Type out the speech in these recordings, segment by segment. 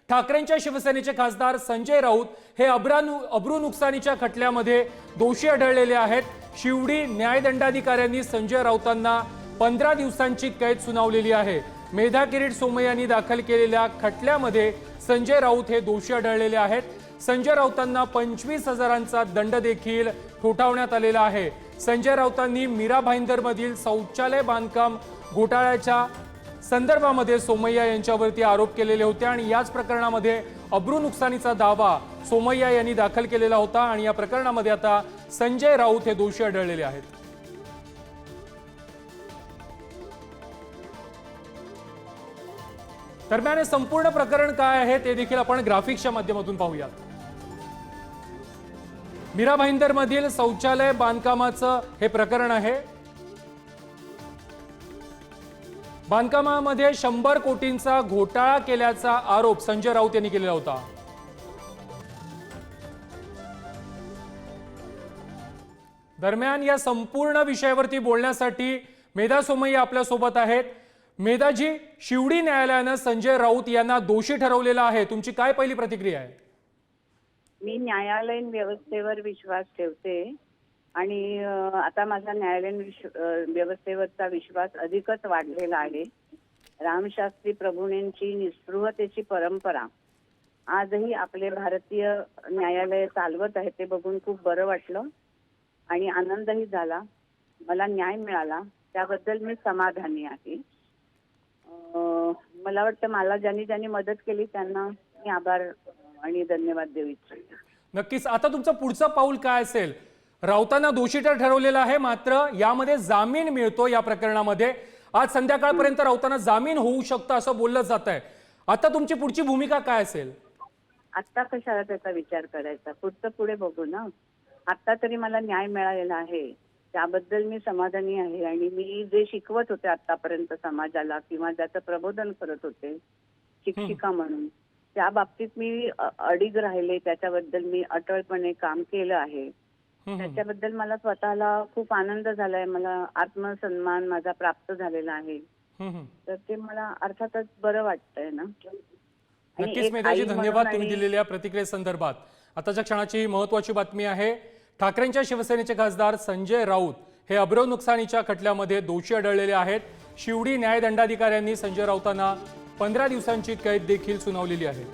ठाकरेंच्या शिवसेनेचे खासदार संजय राऊत हे अब्रू नुकसानीच्या खटल्यामध्ये दोषी आढळलेले आहेत। शिवडी न्यायदंडाधिकाऱ्यांनी संजय राऊतांना 15 दिवसांची कैद सुनावलेली आहे। मेधा किरीट सोमय्यांनी दाखल केलेल्या खटल्यामध्ये संजय राऊत हे दोषी आढळलेले आहेत। संजय राऊतांना 25,000चा दंड देखील ठोठावण्यात आलेला आहे। संजय राऊतांनी मीरा भाईंदरमधील शौचालय बांधकाम घोटाळ्याच्या संदर्भामध्ये सोमय्या यांच्यावरती आरोप केलेले होते आणि याच प्रकरणामध्ये अब्रू नुकसानीचा दावा सोमय्या यांनी दाखल केलेला होता आणि या प्रकरणामध्ये आता संजय राऊत हे दोषी आढळलेले आहेत। दरम्यान संपूर्ण प्रकरण काय आहे ते देखील आपण ग्राफिक्सच्या माध्यमातून पाहूयात। मीरा भाईंदरमधील शौचालय बांधकामाचं हे प्रकरण आहे। बांधकामामध्ये 100 कोटींचा घोटाळा केल्याचा आरोप संजय राऊत यांनी केलेला होता। दरम्यान या संपूर्ण विषयावरती बोलण्यासाठी मेधा सोमय्या आपल्या सोबत आहेत। मेधाजी, शिवडी न्यायालयाने संजय राऊत यांना दोषी ठरवलेला आहे, तुमची काय पहिली प्रतिक्रिया आहे? मी न्यायालयीन व्यवस्थेवर विश्वास ठेवते आणि आता माझा न्यायालयीन व्यवस्थेवरचा विश्वास अधिकच वाढलेला आहे। रामशास्त्री प्रभूंची निस्पृहतेची परंपरा आजही आपले भारतीय न्यायालय चालवत आहे, ते बघून खूप बरं वाटलं आणि आनंदही झाला। मला न्याय मिळाला त्याबद्दल मी समाधानी आहे। मला वाटतं मला ज्यांनी मदत केली त्यांना मी आभार आणि धन्यवाद देऊ इच्छिते। नक्कीच। आता तुमचं पुढचं पाऊल काय असेल? राऊतांना दोषी ठरवलेलं आहे, मात्र यामध्ये जामीन मिळतो या प्रकरणामध्ये। आज संध्याकाळपर्यंत राऊतांना जामीन होऊ शकतं असं बोललं जात आहे। आता तुमची पुढची भूमिका काय असेल? आता कशाला त्याचा विचार करायचा, पुढचं पुढे बघू ना। आता तरी मला न्याय मिळालेला आहे त्याबद्दल मी समाधानी आहे आणि मी जे शिकवत होते आतापर्यंत समाजाला किंवा ज्याचं प्रबोधन करत होते शिक्षिका म्हणून, त्या बाबतीत मी अडीग राहिले, त्याच्याबद्दल मी अटळपणे काम केलं आहे। त्याच्याबद्दल मला स्वतःला खूप आनंद झालाय, मला आत्मसन्मान माझा प्राप्त झालेला आहे। तर ते मला अर्थातच बरं वाटतंय ना। नक्कीच मेधाजी, धन्यवाद तुम्ही दिलेल्या प्रतिक्रियेसंदर्भात। आताच्या क्षणाची महत्त्वाची बातमी आहे, ठाकरेंच्या शिवसेनेचे खासदार संजय राऊत हे अब्रू नुकसानीच्या खटल्यामध्ये दोषी आढळलेले आहेत। शिवडी न्यायदंडाधिकाऱ्यांनी संजय राऊतांना 15 दिवसांची कैद देखील सुनावलेली आहे।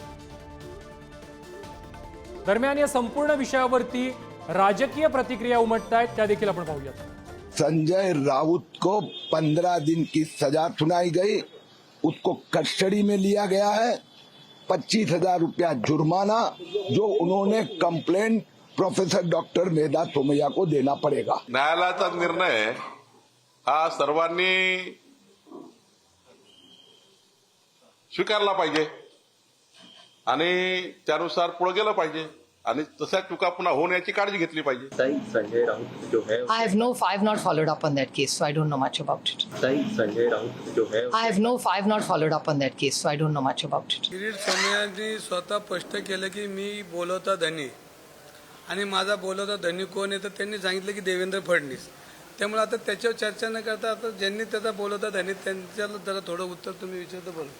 दरम्यान या संपूर्ण विषयावरती राजकीय प्रतिक्रिया उमटतायत, त्या देखील आपण पाहूयात। संजय राउत को 15 दिन की सजा सुनाई गई, उसको कस्टडी में लिया गया है। 25,000 रुपया जुर्माना जो उन्होंने complaint professor doctor Medha Somaiya को देना पड़ेगा। न्यायालयाचा निर्णय हा सर्वांनी स्वीकारला पाहिजे आणि त्यानुसार पुढे गेलं पाहिजे आणि तशा चुका पुन्हा होण्याची काळजी घेतली पाहिजे। संजय राउत जो है I've not followed up on that case, so I don't know much about it. Sanjay Raut जो है I've not followed up on that case, so I don't know much about it. Kirit सोमय्यांनी स्वतः स्पष्ट केलं की मी बोलवता धनी आणि माझा बोलवता धनी कोण आहे तर त्यांनी सांगितलं की देवेंद्र फडणवीस। त्यामुळे आता त्याच्यावर चर्चा न करता आता ज्यांनी त्याचा बोलवता धनी त्यांच्याला जरा थोडं उत्तर तुम्ही विचारतो बोला।